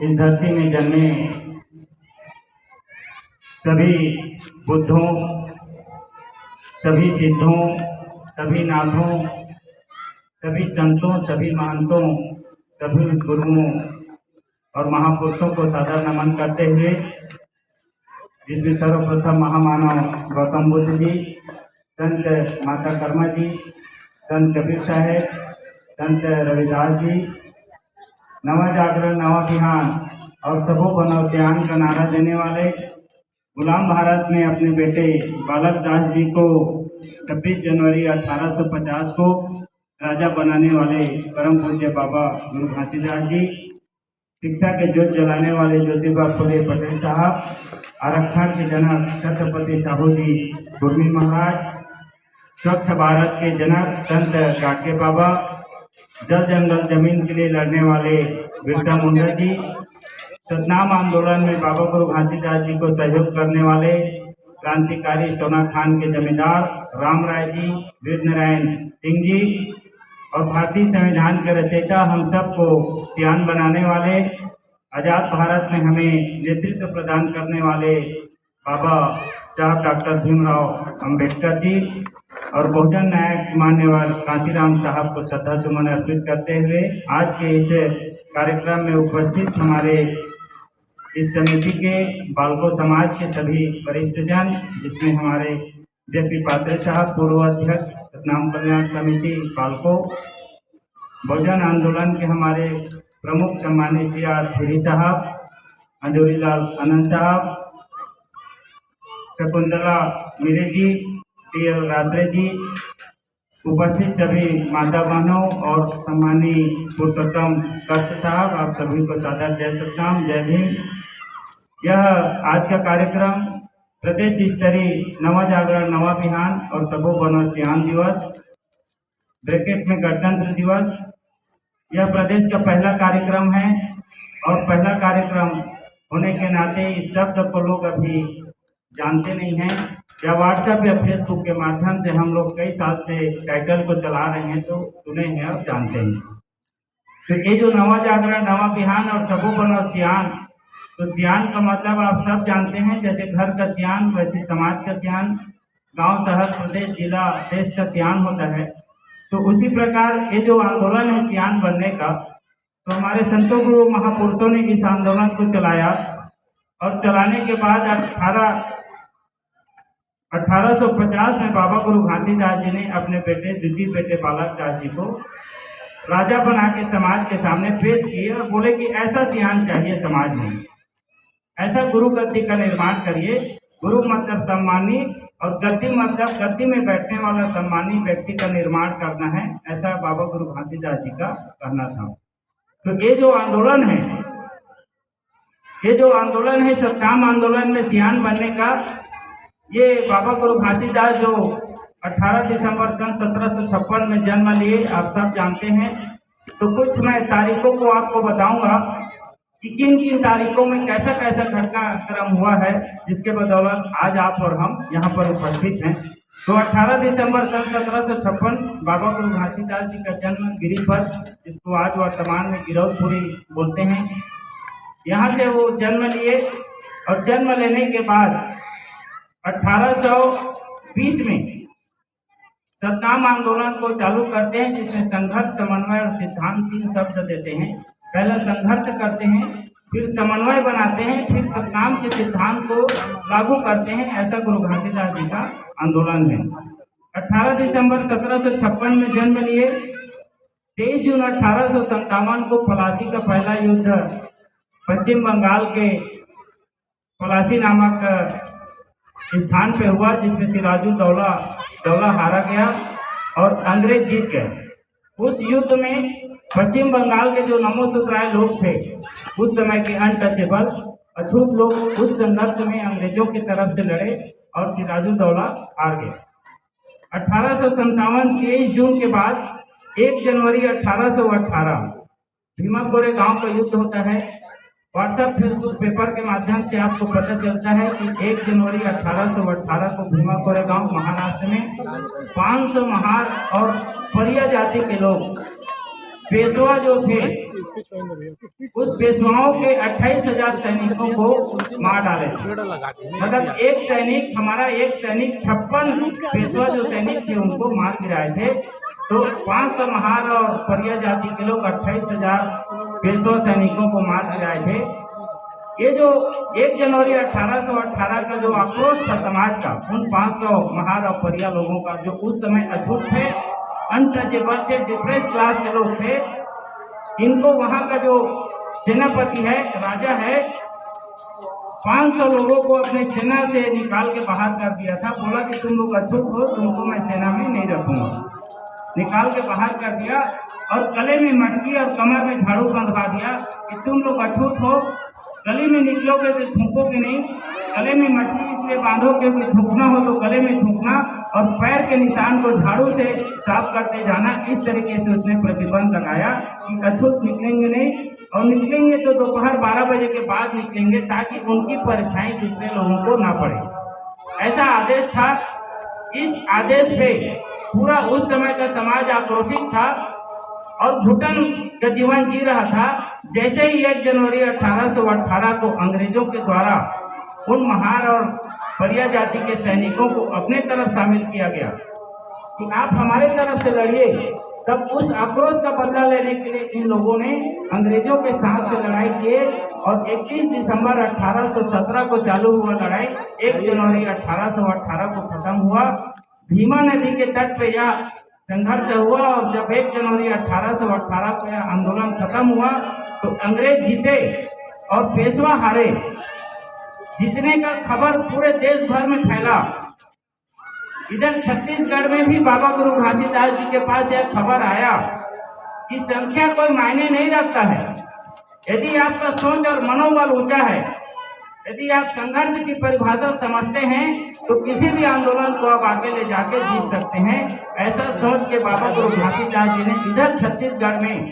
इस धरती में जन्मे सभी बुद्धों, सभी सिद्धों, सभी नाथों, सभी संतों, सभी महंतों, सभी गुरुओं और महापुरुषों को सादर नमन करते हुए, जिसमें सर्वप्रथम महामानव गौतम बुद्ध जी, संत माता कर्मा जी, संत कबीर साहेब, संत रविदास जी, नवा जागरण नवा बिहान और सबो बनो सियान का नारा देने वाले गुलाम भारत में अपने बेटे बालक दास जी को 26 जनवरी 1850 को राजा बनाने वाले परम पूज्य बाबा गुरु घासीदास जी, शिक्षा के ज्योत जलाने वाले ज्योतिबा फुले पटेल साहब, आरक्षण के जनक छत्रपति साहू जी कुर्मी महाराज, स्वच्छ भारत के जनक संत गाडगे बाबा, जल जंगल जमीन के लिए लड़ने वाले बिरसा मुंडा जी, सतनाम आंदोलन में बाबा गुरु घासीदास जी को सहयोग करने वाले क्रांतिकारी सोना खान के जमींदार राम राय जी, वीर नारायण सिंह जी और भारतीय संविधान के रचयिता हम सबको सियान बनाने वाले, आजाद भारत में हमें नेतृत्व प्रदान करने वाले बाबा साहब डॉक्टर भीमराव अंबेडकर जी और बहुजन नायक मान्यवर कांशीराम साहब को श्रद्धा सुमन अर्पित करते हुए आज के इस कार्यक्रम में उपस्थित हमारे इस समिति के बालको समाज के सभी वरिष्ठ जन, जिसमें हमारे जेपी पात्रे साहब पूर्व अध्यक्ष सतनाम कल्याण समिति बालको, बहुजन आंदोलन के हमारे प्रमुख सम्मानित सीआर धीरी साहब, अंजूरी लाल आनंद साहब, शकुंतला मीरे जी, टी.एल. रात्रे जी, उपस्थित सभी माता बहनों और सम्मानीय पुरुषोत्तम कक्ष साहब, आप सभी को सादर जय सतनाम, जय भीम। यह आज का कार्यक्रम प्रदेश स्तरीय नवा जागरण नवा बिहान और सबो बनो सियान दिवस ब्रैकेट में गणतंत्र दिवस, यह प्रदेश का पहला कार्यक्रम है और पहला कार्यक्रम होने के नाते इस शब्द को लोग अभी जानते नहीं हैं, या व्हाट्सएप या फेसबुक के माध्यम से हम लोग कई साल से टाइटल को चला रहे हैं तो सुने हैं और जानते हैं। तो ये जो नवा जागरण नवा बिहान और सबो बनो सियान, तो सियान का मतलब आप सब जानते हैं, जैसे घर का सियान वैसे समाज का सियान, गांव शहर प्रदेश जिला देश का सियान होता है। तो उसी प्रकार ये जो आंदोलन है सियान बनने का, तो हमारे संतों गुरु महापुरुषों ने इस आंदोलन को चलाया और चलाने के बाद 1850 में बाबा गुरु घासीदास जी ने अपने द्वितीय बेटे बालक दास जी को राजा बना के समाज के सामने पेश किए और बोले कि ऐसा सियान चाहिए समाज में, ऐसा गुरु गद्दी का निर्माण करिए। गुरु मतलब सम्मानी और गद्दी मतलब गद्दी में बैठने वाला सम्मानी व्यक्ति का निर्माण करना है, ऐसा बाबा गुरु घासीदास जी का कहना था। तो ये जो आंदोलन है सतनाम आंदोलन में सियान बनने का, ये बाबा गुरु घासीदास जो 18 दिसंबर सन 1756 में जन्म लिए, आप सब जानते हैं। तो कुछ मैं तारीखों को आपको बताऊंगा कि किन किन तारीखों में कैसा कैसा घटनाक्रम हुआ है, जिसके बदौलत आज आप और हम यहाँ पर उपस्थित हैं। तो 18 दिसंबर सन 1756 बाबा गुरु घासीदास जी का जन्म गिरिपथ, जिसको आज वर्तमान में गिरौदपुरी बोलते हैं, यहाँ से वो जन्म लिए और जन्म लेने के बाद 1820 में सतनाम आंदोलन को चालू करते हैं, जिसमें संघर्ष, समन्वय और सिद्धांत 3 शब्द देते हैं। पहले संघर्ष करते हैं, फिर समन्वय बनाते हैं, फिर सतनाम के सिद्धांत को लागू करते हैं। ऐसा गुरु घासीदास जी का आंदोलन है। 18 दिसंबर 1756 में जन्म लिए। 23 जून 1857 को पलासी का पहला युद्ध पश्चिम बंगाल के पलासी नामक स्थान पे हुआ, जिसमें सिराजुद्दौला हारा गया और अंग्रेज जीत गए। उस युद्ध में पश्चिम बंगाल के जो नमोसूत्राय लोग थे, उस समय के अनटचेबल अछूत लोग, उस संघर्ष में अंग्रेजों की तरफ से लड़े और सिराजुद्दौला हार गए। 1857 23 जून के बाद 1 जनवरी 1818 भीमा कोरे गांव का युद्ध होता है। व्हाट्सएप, फेसबुक, पेपर के माध्यम से आपको पता चलता है कि 1 जनवरी 1818 को भीमा कोरेगांव महाराष्ट्र में 500 महार और परिया जाति के लोग पेशवा जो थे उस पेशवाओं के 28,000 सैनिकों को मार डाले थे। मतलब एक सैनिक, हमारा एक सैनिक 56 पेशवा जो सैनिक थे उनको मार गिराए थे। तो 500 महार और परिया जाति के लोग 28,000 पेशवा सैनिकों को मार गिराए थे। ये जो 1 जनवरी 1818 का जो आक्रोश था समाज का, उन 500 महार और परिया लोगों का जो उस समय अछूत थे, अनटचेबल थे, डिप्रेस क्लास के लोग थे, इनको वहां का जो सेनापति है, राजा है, 500 लोगों को अपने सेना से निकाल के बाहर कर दिया था। बोला कि तुम लोग अछूत हो, तुमको मैं सेना में नहीं रखूंगा। निकाल के बाहर कर दिया और गले में मटकी और कमर में झाड़ू बंधवा दिया कि तुम लोग अछूत हो, गले में निकलोगे तो थूकोगे नहीं, गले में मटकी इसलिए बांधो क्योंकि थूकना हो तो गले में थूकना, और पैर के निशान को झाड़ू से साफ करते जाना। इस तरीके से उसने प्रतिबंध लगाया कि अछूत निकलेंगे नहीं, और निकलेंगे तो दोपहर 12 बजे के बाद निकलेंगे ताकि उनकी परेशानी दूसरे लोगों को ना पड़े। ऐसा आदेश था। इस आदेश पे पूरा उस समय का समाज आक्रोशित था और घुटन का जीवन जी रहा था। जैसे ही 1 जनवरी 1818 को अंग्रेजों के द्वारा उन महार और परिया जाति के सैनिकों को अपने तरफ शामिल किया गया कि आप हमारे तरफ से लड़िए, तब उस आक्रोश का बदला लेने के लिए इन लोगों ने अंग्रेजों के साथ से लड़ाई किए और 21 दिसंबर 1817 को चालू हुआ लड़ाई 1 जनवरी 1818 को खत्म हुआ। भीमा नदी के तट पे यह संघर्ष हुआ और जब 1 जनवरी 1818 को यह आंदोलन खत्म हुआ तो अंग्रेज जीते और पेशवा हारे। जीतने का खबर पूरे देश भर में फैला। इधर छत्तीसगढ़ में भी बाबा गुरु घासीदास जी के पास यह खबर आया कि संख्या कोई मायने नहीं रखता है। यदि आपका सोच और मनोबल ऊंचा है, यदि आप संघर्ष की परिभाषा समझते हैं तो किसी भी आंदोलन को आप आगे ले जाके जीत सकते हैं। ऐसा सोच के बाबा गुरु घासीदास जी ने इधर छत्तीसगढ़ में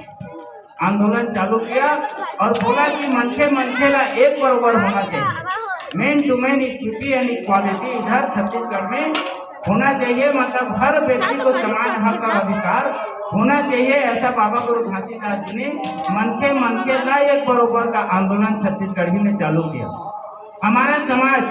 आंदोलन चालू किया और बोला कि मनखे मनखेला एक बराबर होना चाहिए, man to man equity and equality इधर छत्तीसगढ़ में होना चाहिए। मतलब हर व्यक्ति को समान हक और अधिकार होना चाहिए। ऐसा बाबा गुरु घासीदास जी ने मनखे मनखेला एक बराबर का आंदोलन छत्तीसगढ़ ही में चालू किया। हमारा समाज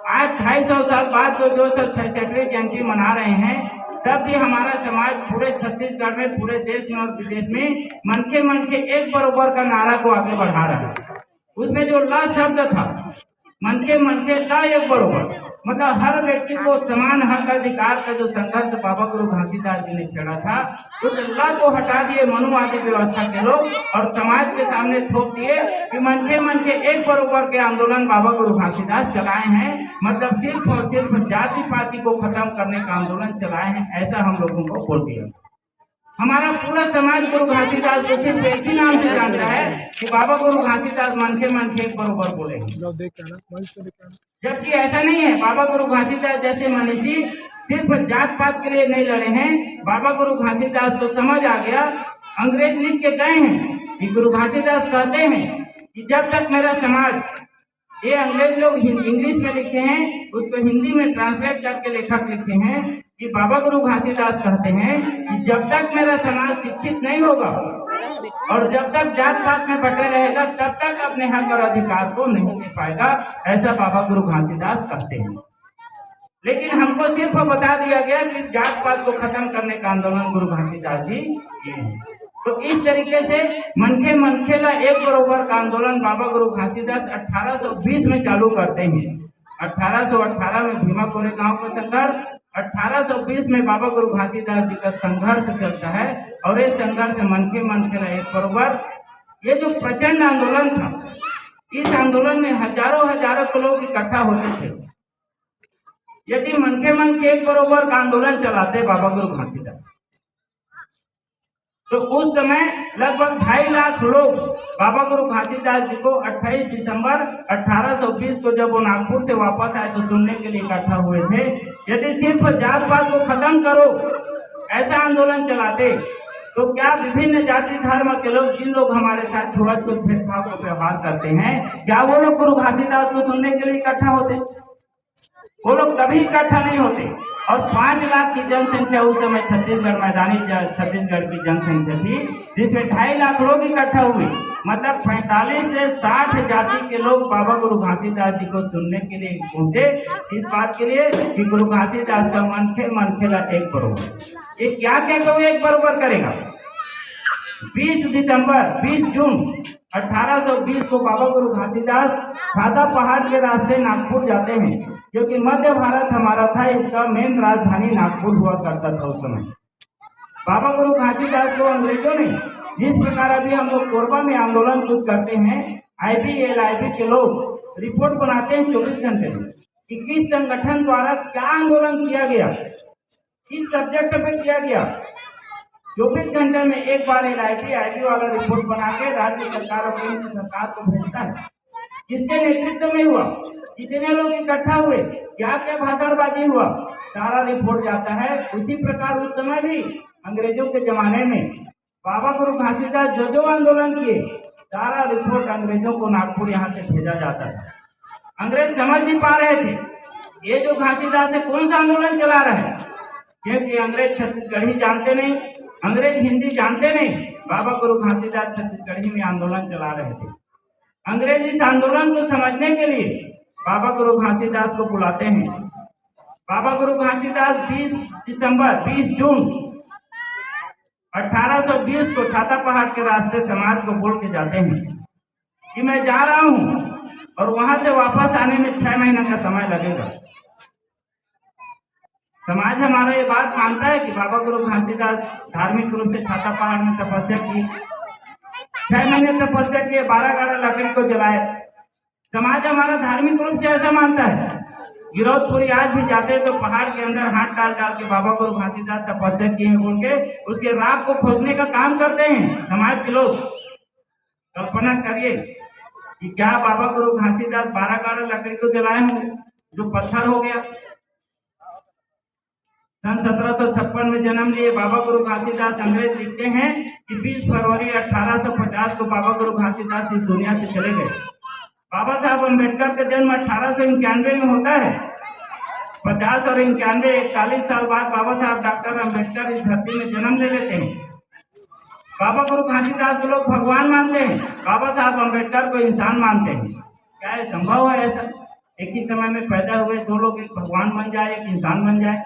आज 250 साल बाद जो 266वीं जयंती मना रहे हैं, तब भी हमारा समाज पूरे छत्तीसगढ़ में, पूरे देश में और विदेश में मनखे मनखे एक बराबर का नारा को आगे बढ़ा रहा है। उसमें जो ला शब्द था, मनखे मनखे ला एक बराबर, मतलब हर व्यक्ति को समान हक अधिकार का जो संघर्ष बाबा गुरु घासीदास जी ने छेड़ा था, उस ला को हटा दिए मनुवादी व्यवस्था के लोग और समाज के सामने थोप दिए कि मनखे मनखे एक बराबर के आंदोलन बाबा गुरु घासीदास चलाए हैं। मतलब सिर्फ और सिर्फ जाति पाति को खत्म करने का आंदोलन चलाए हैं, ऐसा हम लोगों को बोल दिया। हमारा पूरा समाज गुरु घासीदास को सिर्फ एक ही नाम से जानता है कि बाबा गुरु घासीदास मनखे मनखे एक बराबर बोले, जबकि ऐसा नहीं है। बाबा गुरु घासीदास जैसे मनीषी सिर्फ जात पात के लिए नहीं लड़े हैं। बाबा गुरु घासीदास को समझ आ गया, अंग्रेज लिख के गए हैं कि गुरु घासीदास कहते हैं कि जब तक मेरा समाज, ये अंग्रेज लोग इंग्लिश में लिखे हैं, उसको हिंदी में ट्रांसलेट करके लेखक लिखे हैं कि बाबा गुरु घासीदास कहते हैं कि जब तक मेरा समाज शिक्षित नहीं होगा और जब तक जात पात में बटे रहेगा, तब तक अपने हक और अधिकार को नहीं दे पाएगा। ऐसा बाबा गुरु घासीदास कहते हैं। लेकिन हमको सिर्फ बता दिया गया कि जात पात को खत्म करने का आंदोलन गुरु घासीदास जी किए हैं। तो इस तरीके से मनखे मनखेला एक बराबर का आंदोलन बाबा गुरु घासीदास 1820 में चालू करते हैं। 1818 में भीमा कोरेगांव का संघर्ष, 1820 में बाबा गुरु घासीदास जी का संघर्ष चलता है और ये संघर्ष मनखे मनखेला एक बराबर, ये जो प्रचंड आंदोलन था, इस आंदोलन में हजारों हजारों लोग इकट्ठा होते थे। यदि मनखे मनखे एक बराबर का आंदोलन चलाते बाबा गुरु घासीदास, तो उस समय लगभग 2.5 लाख लोग बाबा गुरु घासीदास जी को 28 दिसंबर 1820 को जब वो नागपुर से वापस आए तो सुनने के लिए इकट्ठा हुए थे। यदि सिर्फ जात पात को खत्म करो ऐसा आंदोलन चलाते तो क्या विभिन्न जाति धर्म के लोग, जिन लोग हमारे साथ छुआछूत भेदभाव का व्यवहार करते हैं, क्या वो लोग गुरु घासीदास को सुनने के लिए इकट्ठा होते? वो लोग कभी इकट्ठा नहीं होते। और 5 लाख की जनसंख्या उस समय छत्तीसगढ़ मैदानी छत्तीसगढ़ की जनसंख्या थी, जिसमें 2.5 लाख लोग इकट्ठा हुए। मतलब 45 से 60 जाति के लोग बाबा गुरु घासीदास जी को सुनने के लिए पहुंचे, इस बात के लिए कि गुरु घासीदास का मन खेला एक बरोबर। ये क्या क्या एक बरोबर करेगा। 20 जून 1820 को बाबा गुरु घासीदास छाता पहाड़ के रास्ते नागपुर जाते हैं, क्योंकि मध्य भारत हमारा था, इसका मेन राजधानी नागपुर हुआ करता था उस समय। बाबा गुरु घासीदास को अंग्रेजों ने जिस प्रकार अभी हम लोग कोरबा में आंदोलन कुछ करते हैं, IBLIB के लोग रिपोर्ट बनाते हैं 24 घंटे में कि किस संगठन द्वारा क्या आंदोलन किया गया, किस सब्जेक्ट पे किया गया। 24 घंटे में एक बार LIB वाला रिपोर्ट बना के राज्य सरकार और केंद्र सरकार को भेजता है। किसके नेतृत्व में हुआ, कितने लोग इकट्ठा हुए, क्या क्या भाषणबाजी हुआ, सारा रिपोर्ट जाता है। उसी प्रकार उस समय भी अंग्रेजों के जमाने में बाबा गुरु घासीदास जो आंदोलन किए, सारा रिपोर्ट अंग्रेजों को नागपुर यहाँ से भेजा जाता है। अंग्रेज समझ नहीं पा रहे थे ये जो घासीदास है कौन सा आंदोलन चला रहा है, क्योंकि अंग्रेज छत्तीसगढ़ी जानते नहीं, अंग्रेज हिंदी जानते नहीं। बाबा गुरु घासीदास छत्तीसगढ़ी में आंदोलन चला रहे थे। अंग्रेज इस आंदोलन को समझने के लिए बाबा गुरु घासीदास को बुलाते हैं। बाबा गुरु घासीदास 20 जून 1820 को छाता पहाड़ के रास्ते समाज को बोल के जाते हैं कि मैं जा रहा हूं और वहां से वापस आने में 6 महीने का समय लगेगा। समाज हमारा ये बात मानता है कि बाबा गुरु घासीदास धार्मिक रूप से छाता पहाड़ में तपस्या की, 6 महीने तपस्या किए, 12 गाड़ा लकड़ी को जलाए। समाज हमारा धार्मिक रूप से ऐसा मानता है। गिरौदपुरी आज भी जाते हैं तो पहाड़ के अंदर हाथ डाल डाल के बाबा गुरु घासीदास तपस्या किए हैं बोल के उसके राग को खोजने का काम करते हैं समाज के लोग। कल्पना करिए कि क्या बाबा गुरु घासीदास 12 गाड़ा लकड़ी को जलाए होंगे जो पत्थर हो गया। सन 1756 में जन्म लिए बाबा गुरु घासीदास। अंग्रेज लिखते हैं कि 20 फरवरी 1850 को बाबा गुरु घासीदास इस दुनिया से चले गए। बाबा साहब अम्बेडकर का जन्म 1891 में होता है। 50 और 91 41 साल बाद बाबा साहब डॉक्टर अम्बेडकर इस धरती में जन्म ले लेते हैं। बाबा गुरु घासीदास को लोग भगवान मानते हैं, बाबा साहब अम्बेडकर को इंसान मानते हैं। क्या ये संभव है ऐसा, एक ही समय में पैदा हुए दो लोग एक भगवान बन जाए, एक इंसान बन जाए।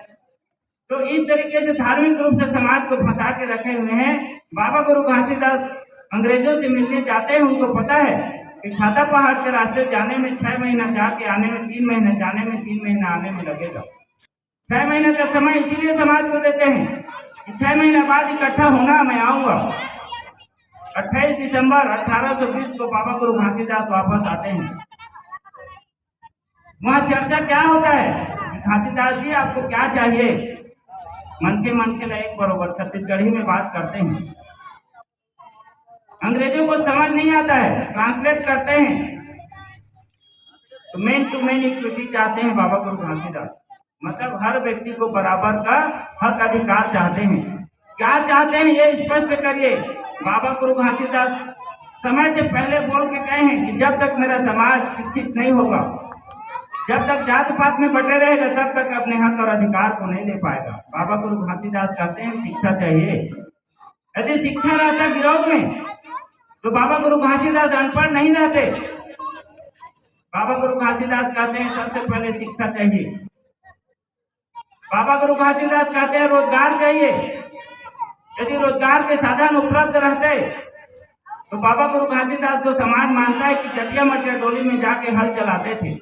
तो इस तरीके से धार्मिक रूप से समाज को फंसा के रखे हुए हैं। बाबा गुरु घासीदास अंग्रेजों से मिलने जाते हैं, उनको पता है कि छाता पहाड़ के रास्ते जाने में 6 महीना, जाके आने में 3 महीने, जाने में 3 महीना, आने में लगेगा। 6 महीने का समय इसीलिए समाज को देते हैं कि 6 महीने बाद इकट्ठा होना, मैं आऊंगा। 28 दिसंबर 1820 को बाबा गुरु घासीदास वापस आते हैं। वहाँ चर्चा क्या होता है, घासीदास जी आपको क्या चाहिए, मन के एक बरोबर छत्तीसगढ़ी में बात करते हैं। अंग्रेजों को समझ नहीं आता है, ट्रांसलेट करते हैं तो मेन टू मेन इक्विटी चाहते हैं बाबा गुरु घासीदास। मतलब हर व्यक्ति को बराबर का हक अधिकार चाहते हैं। क्या चाहते हैं ये स्पष्ट करिए। बाबा गुरु घासीदास समय से पहले बोल के गए हैं कि जब तक मेरा समाज शिक्षित नहीं होगा, जब तक जात पात में बटे रहेगा, तब तक अपने हक और अधिकार को नहीं ले पाएगा। बाबा गुरु घासीदास कहते हैं शिक्षा चाहिए। यदि शिक्षा रहता विरोध में तो बाबा गुरु घासीदास अनपढ़ नहीं रहते। बाबा गुरु घासीदास कहते हैं सबसे पहले शिक्षा चाहिए। बाबा गुरु घासीदास कहते हैं रोजगार चाहिए। यदि रोजगार के साधन उपलब्ध रहते तो बाबा गुरु घासीदास को समाज मानता है कि चटिया मटिया डोली में जाके हल चलाते थे।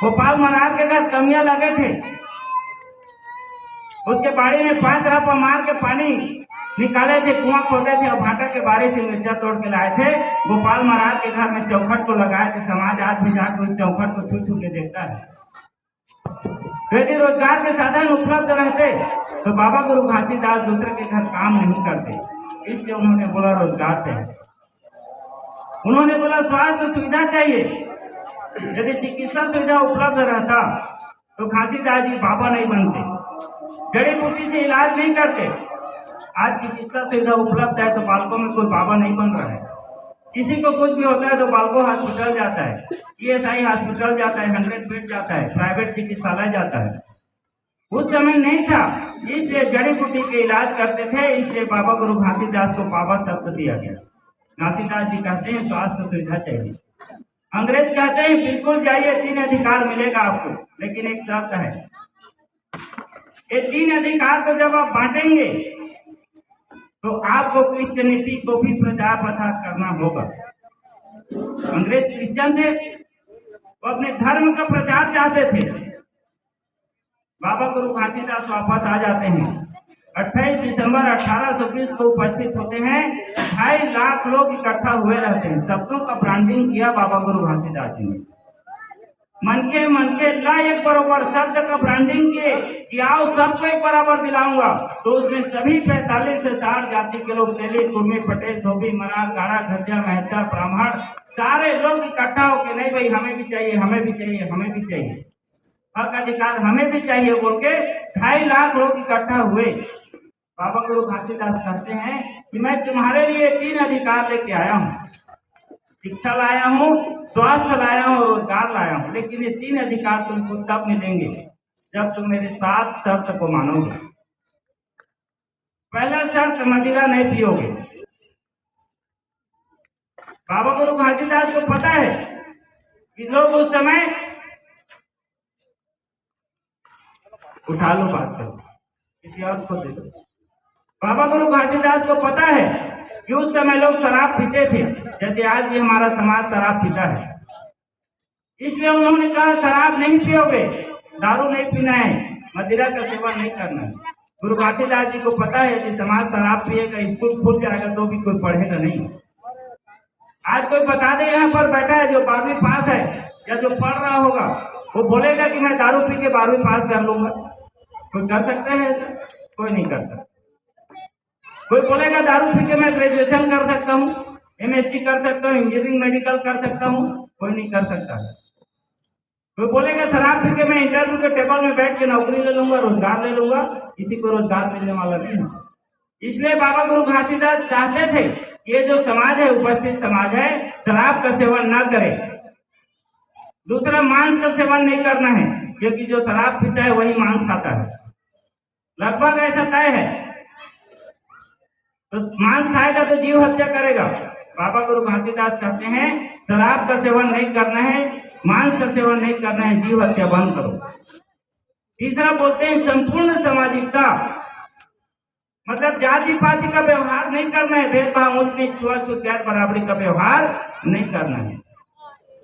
गोपाल महाराज के घर कमियां लगे थे, उसके बाड़ी में 5 रपा मार के पानी निकाले थे, कुआं खोदे थे और भाटा के बारे से मिर्चा तोड़ के लाए थे। गोपाल महाराज के घर में चौखट को लगाए थे। समाज आज भी जाकर उस चौखट को छू छू के देखता है। यदि रोजगार के साधन उपलब्ध रहते तो बाबा गुरु घासीदास दूसरे के घर काम नहीं करते, इसलिए उन्होंने बोला रोजगार चाहिए। उन्होंने बोला स्वास्थ्य सुविधा चाहिए। यदि चिकित्सा सुविधा उपलब्ध रहता तो घासीदास जी बाबा नहीं बनते, जड़ी बूटी से इलाज नहीं करते। आज चिकित्सा सुविधा उपलब्ध है तो बालकों में कोई बाबा नहीं बन रहा है। किसी को कुछ भी होता है तो बालको हॉस्पिटल जाता है, ESI हॉस्पिटल जाता है, 100 बेड जाता है, प्राइवेट चिकित्सालय जाता है। उस समय नहीं था, इसलिए जड़ी बूटी के इलाज करते थे, इसलिए बाबा गुरु घासीदास को बाबा शब्द दिया गया। घासीदास जी कहते हैं स्वास्थ्य सुविधा चाहिए। अंग्रेज कहते हैं बिल्कुल जाइए, 3 अधिकार मिलेगा आपको, लेकिन एक शर्त है, ये 3 अधिकार को जब आप बांटेंगे तो आपको क्रिश्चियनिटी को भी प्रचार प्रसार करना होगा। अंग्रेज क्रिश्चियन थे, वो अपने धर्म का प्रचार चाहते थे। बाबा गुरु घासीदास वापस आ जाते हैं, 28 दिसंबर 1820 को उपस्थित होते हैं। 2.5 लाख लोग इकट्ठा हुए रहते हैं, शब्दों का ब्रांडिंग किया बाबा गुरु घासीदास जी ने। मन के ला एक बराबर शब्द का ब्रांडिंग किए कि आओ सबको एक बराबर दिलाऊंगा। तो उसमें सभी 45 से 60 जाति के लोग, तेली, कुर्मी, पटेल, धोबी, मरार, गाड़ा, घसिया, मेहता, ब्राह्मण, सारे लोग इकट्ठा होके नहीं भाई हमें भी चाहिए, हमें भी चाहिए, हमें भी चाहिए, हक अधिकार हमें भी चाहिए बोल के 2.5 लाख लोग इकट्ठा हुए। बाबा गुरु घासीदास कहते हैं कि मैं तुम्हारे लिए 3 अधिकार लेके आया हूँ, शिक्षा लाया हूँ, स्वास्थ्य लाया हूँ, रोजगार लाया हूँ, लेकिन ये 3 अधिकार तुमको तब मिलेंगे जब तुम मेरे 7 शर्त को मानोगे। पहला शर्त, मदिरा नहीं पियोगे। बाबा गुरु घासीदास को पता है कि लोग उस समय, उठा लो बात करो, किसी और को दे दो। बाबा गुरु घासीदास को पता है कि उस समय लोग शराब पीते थे, जैसे आज भी हमारा समाज शराब पीता है। इसलिए उन्होंने कहा शराब नहीं पियोगे, दारू नहीं पीना है, मदिरा का सेवन नहीं करना है। गुरु घासीदास जी को पता है कि समाज शराब पिएगा, स्कूल खुल जाएगा तो भी कोई पढ़ेगा नहीं। आज कोई बता दे यहाँ पर बैठा है जो 12वीं पास है या जो पढ़ रहा होगा, वो बोलेगा कि मैं दारू पी के 12वीं पास कर लूंगा। कोई कर सकता है ऐसा? कोई नहीं कर सकता। कोई बोलेगा दारू पी के मैं ग्रेजुएशन कर सकता हूँ, MSc कर सकता हूँ, इंजीनियरिंग मेडिकल कर सकता हूँ, कोई नहीं कर सकता। कोई बोलेगा शराब पी के मैं इंटरव्यू के टेबल में बैठ के नौकरी ले लूंगा, रोजगार ले लूंगा, किसी को रोजगार मिलने वाला नहीं है। इसलिए बाबा गुरु घासीदास चाहते थे ये जो समाज है, उपस्थित समाज है, शराब का सेवन न करे। दूसरा, मांस का सेवन नहीं करना है, क्योंकि जो शराब पीता है वही मांस खाता है, लगभग ऐसा तय है। तो मांस खाएगा तो जीव हत्या करेगा। बाबा गुरु घासीदास कहते हैं शराब का सेवन नहीं करना है, मांस का सेवन नहीं करना है, जीव हत्या बंद करो। तीसरा बोलते हैं संपूर्ण सामाजिकता, मतलब जाति पाति का व्यवहार नहीं करना है, भेदभाव, ऊंच नीच, छुआछूत, गैर बराबरी का व्यवहार नहीं करना है।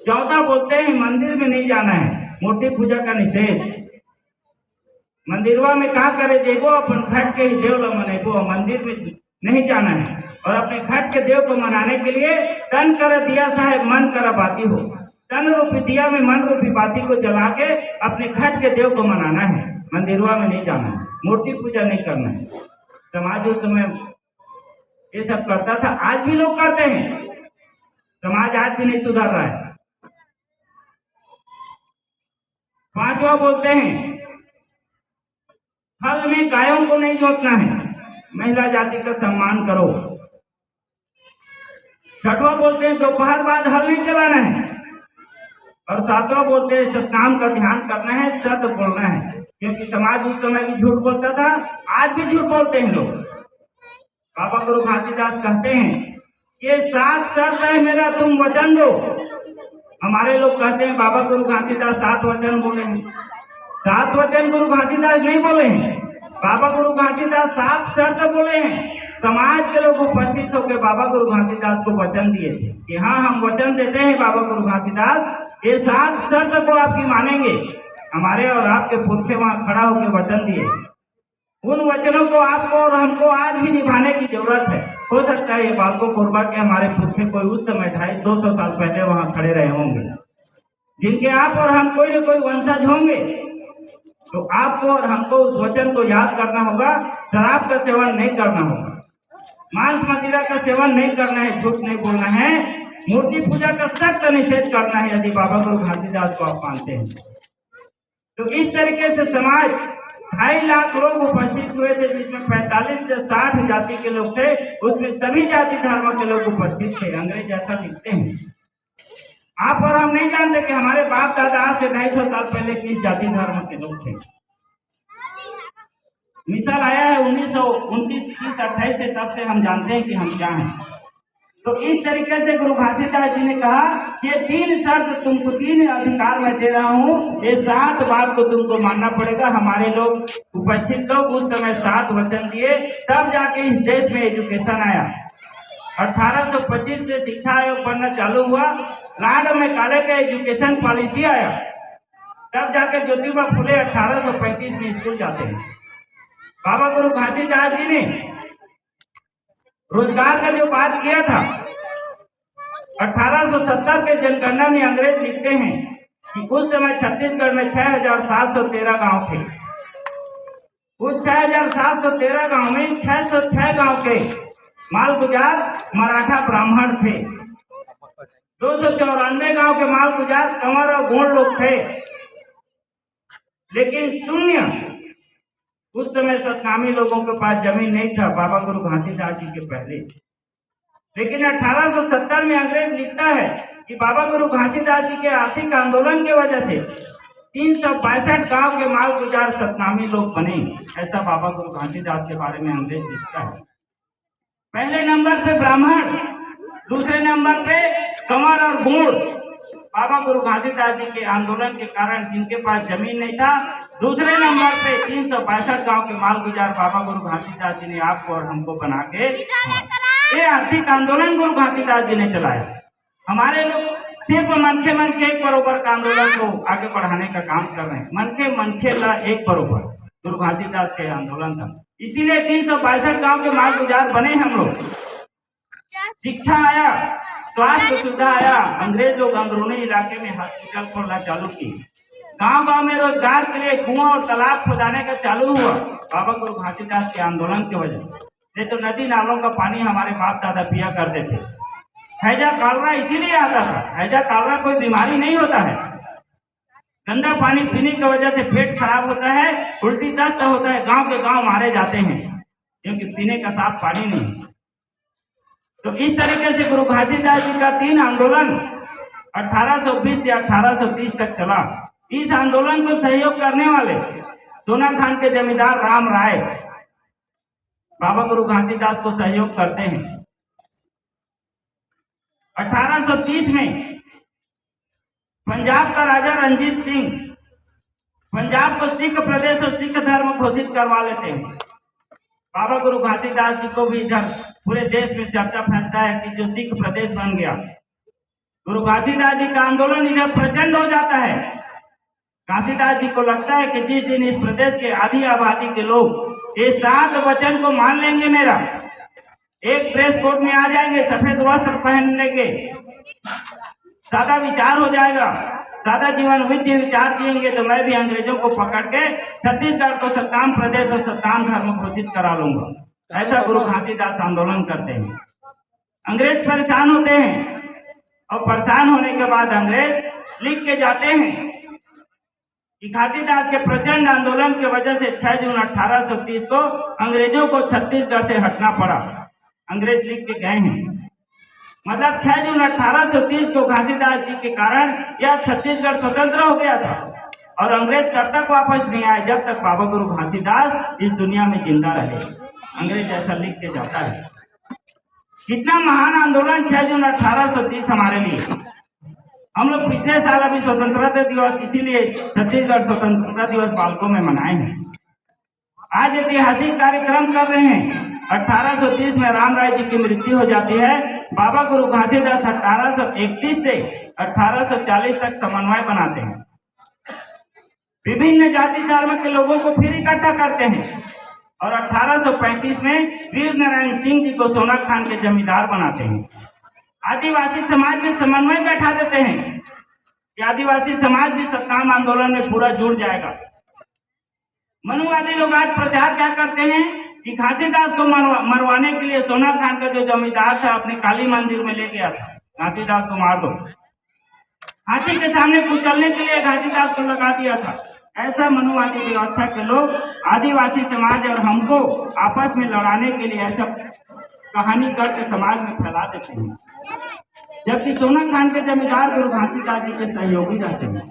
चौथा बोलते हैं मंदिर में नहीं जाना है, मूर्ति पूजा का निषेध। मंदिरवा में कहा करे देवो अपन घट के ही देव मनेबो, मंदिर में नहीं जाना है। और अपने घट के देव को मनाने के लिए तन कर दिया साहेब मन कर बाती हो, तन रूपी दिया में मन रूपी बाती को जला के अपने घट के देव को मनाना है, मंदिरवा में नहीं जाना है, मूर्ति पूजा नहीं करना है। समाज उस समय ये सब करता था, आज भी लोग करते हैं, समाज आज भी नहीं सुधर रहा है। पांचवा बोलते हैं हल में गायों को नहीं जोतना है, महिला जाति का सम्मान करो। छठवां बोलते हैं दोपहर बाद हल नहीं चलाना है। और सातवां बोलते हैं सब काम का ध्यान करना है, सत्य बोलना है, क्योंकि समाज उस समय भी झूठ बोलता था, आज भी झूठ बोलते हैं लोग। बाबा गुरु घासीदास कहते हैं ये 7 शर्त है मेरा, तुम वचन दो। हमारे लोग कहते हैं बाबा गुरु घासीदास 7 वचन बोले हैं। 7 वचन गुरु घासीदास नहीं बोले हैं, बाबा गुरु घासीदास 7 शर्त बोले हैं। समाज के लोग उपस्थित होकर बाबा गुरु घासीदास को वचन दिए थे कि हाँ हम वचन देते हैं बाबा गुरु घासीदास, ये 7 शर्त को आपकी मानेंगे। हमारे और आपके पुरखे वहां खड़ा होकर वचन दिए, उन वचनों को आपको और हमको आज भी निभाने की जरूरत है। हो सकता है ये बालको कोरबा के हमारे पुरखे कोई उस समय 250 साल पहले वहां खड़े रहे होंगे, जिनके आप और हम कोई न कोई वंशज होंगे। तो आपको और हमको उस वचन को याद करना होगा, शराब का सेवन नहीं करना होगा, मांस मदिरा का सेवन नहीं करना है, झूठ नहीं बोलना है, मूर्ति पूजा का सख्त निषेध करना है, यदि बाबा गुरु घासीदास को आप मानते हैं। तो इस तरीके से समाज 2.5 लाख लोग उपस्थित हुए थे, जिसमें 45 से 60 जाति के लोग थे। उसमें सभी जाति धर्म के लोग उपस्थित थे। अंग्रेज ऐसा लिखते हैं। आप और हम नहीं जानते कि हमारे बाप दादा आज से 250 साल पहले किस जाति धर्म के लोग थे। मिसाल आया है 1929, 30, 28 से, तब से हम जानते हैं कि हम क्या हैं। तो इस तरीके से गुरु घासीदास जी ने कहा कि 3 शर्त तुमको, 3 अधिकार मैं दे रहा हूँ, ये 7 बात को तुमको मानना पड़ेगा। हमारे लोग, उपस्थित लोग उस समय 7 वचन दिए, तब जाके इस देश में एजुकेशन आया। 1825 से शिक्षा आयोग बनना चालू हुआ। लॉर्ड मैकाले का एजुकेशन पॉलिसी आया, तब जाके ज्योतिबा फुले 1835 में स्कूल जाते हैं। बाबा गुरु घासीदास जी ने रोजगार का जो बात किया था, 1870 के जनगणना में अंग्रेज लिखते हैं कि उस समय छत्तीसगढ़ में 6713 गांव थे। उस 6713 गांव में 606 गांव के मालगुजार मराठा ब्राह्मण थे। 294 गांव के मालगुजार कंवर और गोंड लोग थे। लेकिन शून्य, उस समय सतनामी लोगों के पास जमीन नहीं था, बाबा गुरु घासीदास जी के पहले। लेकिन 1870 में अंग्रेज लिखता है कि बाबा गुरु घासीदास जी के आर्थिक आंदोलन के वजह से 362 गांव के मालगुजार सतनामी लोग बने। ऐसा बाबा गुरु घासीदास के बारे में अंग्रेज लिखता है। पहले नंबर पे ब्राह्मण, दूसरे नंबर पे कंवर और गोंड। बाबा गुरु घासीदास जी के आंदोलन के कारण जिनके पास जमीन नहीं था, दूसरे नंबर पे 362 गांव के मालगुजार बाबा गुरु घासीदास जी ने आपको और हमको बना के, ये आर्थिक आंदोलन गुरु घासीदास जी ने चलाया। हमारे लोग सिर्फ मनखे एक बरोबर का आंदोलन को आगे बढ़ाने का काम कर रहे हैं। मनखे ला एक बरोबर गुरु घासीदास के आंदोलन था। इसीलिए 362 गांव के मालगुजार बने हम लोग। शिक्षा आया, स्वास्थ्य सुविधा आया। अंग्रेज लोग अंदरूनी इलाके में हॉस्पिटल खोलना चालू की। गांव-गांव में रोजगार के लिए कुआं और तालाब खुदाने का चालू हुआ, बाबा गुरु घासीदास के आंदोलन की वजह से। नहीं तो नदी नालों का पानी हमारे बाप दादा पिया करते थे। हैजा कालरा इसीलिए आता था। हैजा कालरा कोई बीमारी नहीं होता है। गंदा पानी पीने की वजह से पेट खराब होता है, उल्टी दस्त होता है, गांव के गांव मारे जाते हैं, क्योंकि पीने का साफ पानी नहीं। तो इस तरीके से गुरु घासीदास जी का 3 आंदोलन 1820 से 1830 तक चला। इस आंदोलन को सहयोग करने वाले सोना खान के जमींदार राम राय बाबा गुरु घासीदास को सहयोग करते हैं। 1830 में पंजाब का राजा रंजीत सिंह पंजाब को सिख प्रदेश और सिख धर्म घोषित करवा लेते हैं। बाबा गुरु घासीदास जी को भी इधर पूरे देश में चर्चा फैलता है कि जो सिख प्रदेश बन गया। गुरु घासीदास जी का आंदोलन इधर प्रचंड हो जाता है। घासीदास जी को लगता है कि जिस दिन इस प्रदेश के आधी आबादी के लोग ये 7 वचन को मान लेंगे, मेरा एक प्रेस कोर्ट में आ जाएंगे, सफेद वस्त्र पहन लेंगे, सादा विचार हो जाएगा, सादा जीवन विचार जिएंगे, तो मैं भी अंग्रेजों को पकड़ के छत्तीसगढ़ को सत्ताम प्रदेश और सत्ताम धर्म घोषित करा लूंगा। ऐसा गुरु घासीदास आंदोलन करते हैं। अंग्रेज परेशान होते हैं और परेशान होने के बाद अंग्रेज लिख के जाते हैं कि घासीदास के प्रचंड आंदोलन की वजह से 6 जून 1830 को अंग्रेजों को छत्तीसगढ़ से हटना पड़ा। अंग्रेज लिख के गए हैं, मतलब 6 जून 1830 को घासीदास जी के कारण यह छत्तीसगढ़ स्वतंत्र हो गया था। और अंग्रेज तब तक वापस नहीं आए जब तक बाबा गुरु घासीदास इस दुनिया में जिंदा रहे। अंग्रेज ऐसा लिख के जाता है। कितना महान आंदोलन 6 जून 1830 हमारे लिए। हम लोग पिछले साल अभी स्वतंत्रता दिवस, इसीलिए छत्तीसगढ़ स्वतंत्रता दिवस बालकों में मनाए हैं। आज ऐतिहासिक कार्यक्रम कर रहे हैं। 1830 में राम राय जी की मृत्यु हो जाती है। बाबा गुरु घासीदास 1831 से 1840 तक समन्वय बनाते हैं। विभिन्न जाति धर्म के लोगों को फिर इकट्ठा करते हैं और 1835 में वीर नारायण सिंह जी को सोना खान के जमींदार बनाते हैं। आदिवासी समाज में समन्वय बैठा देते हैं कि आदिवासी समाज भी सत्ताम आंदोलन में पूरा जुड़ जाएगा। मनुवादी लोग आज प्रचार क्या करते हैं कि घासीदास को मरवाने के लिए सोना खान का जो जमींदार था अपने काली मंदिर में ले गया था, घासीदास को मार दो। हाथी के सामने कुचलने के लिए घासीदास को लगा दिया था। ऐसा मनुवादी व्यवस्था के लोग आदिवासी समाज और हमको आपस में लड़ाने के लिए ऐसा कहानी करके समाज में फैला देते हैं, जबकि सोना खान के जमींदार गुरु घासीदास जी के सहयोगी रहते हैं।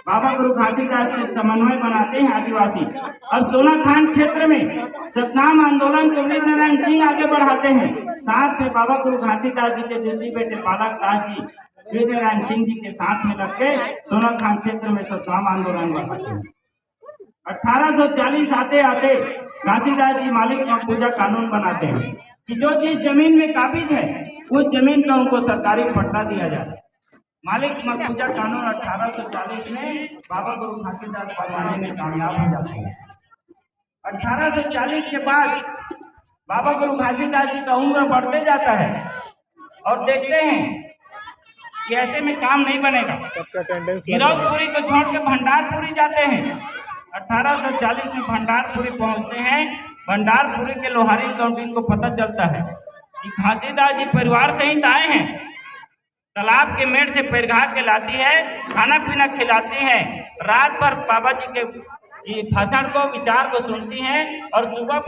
बाबा गुरु घासीदास के समन्वय बनाते हैं आदिवासी। अब सोना खान क्षेत्र में सतनाम आंदोलन को वीर नारायण सिंह आगे बढ़ाते हैं। साथ में बाबा गुरु घासीदास जी के द्वितीय बेटे बालक दास जी वीर नारायण सिंह जी के साथ में लग के सोना खान क्षेत्र में सतनाम आंदोलन बढ़ाते हैं। 1840 आते आते घासीदास जी मालिक मकबूजा कानून बनाते हैं कि जो जिस जमीन में काबिज है उस जमीन का उनको सरकारी पट्टा दिया जाए। मालिक मकबूजा कानून 1840 में बाबा गुरु घासीदास बनवाने में कामयाब हो जाते हैं। 1840 के बाद बाबा गुरु घासीदास जी का उम्र बढ़ते जाता है और देखते हैं कि ऐसे में काम नहीं बनेगा। गिरौदपुरी को छोड़ के भंडारपुरी जाते हैं। 1840 में भंडारपुरी पहुंचते हैं। भंडारपुरी के लोहारी काउंटिंग को पता चलता है कि घासीदास जी परिवार सहित आए हैं। तालाब के मेड़ से पैरघा के लाती है, खाना पीना खिलाती है, रात भर बाबा जी के भाषण को विचार को सुनती हैं और सुबह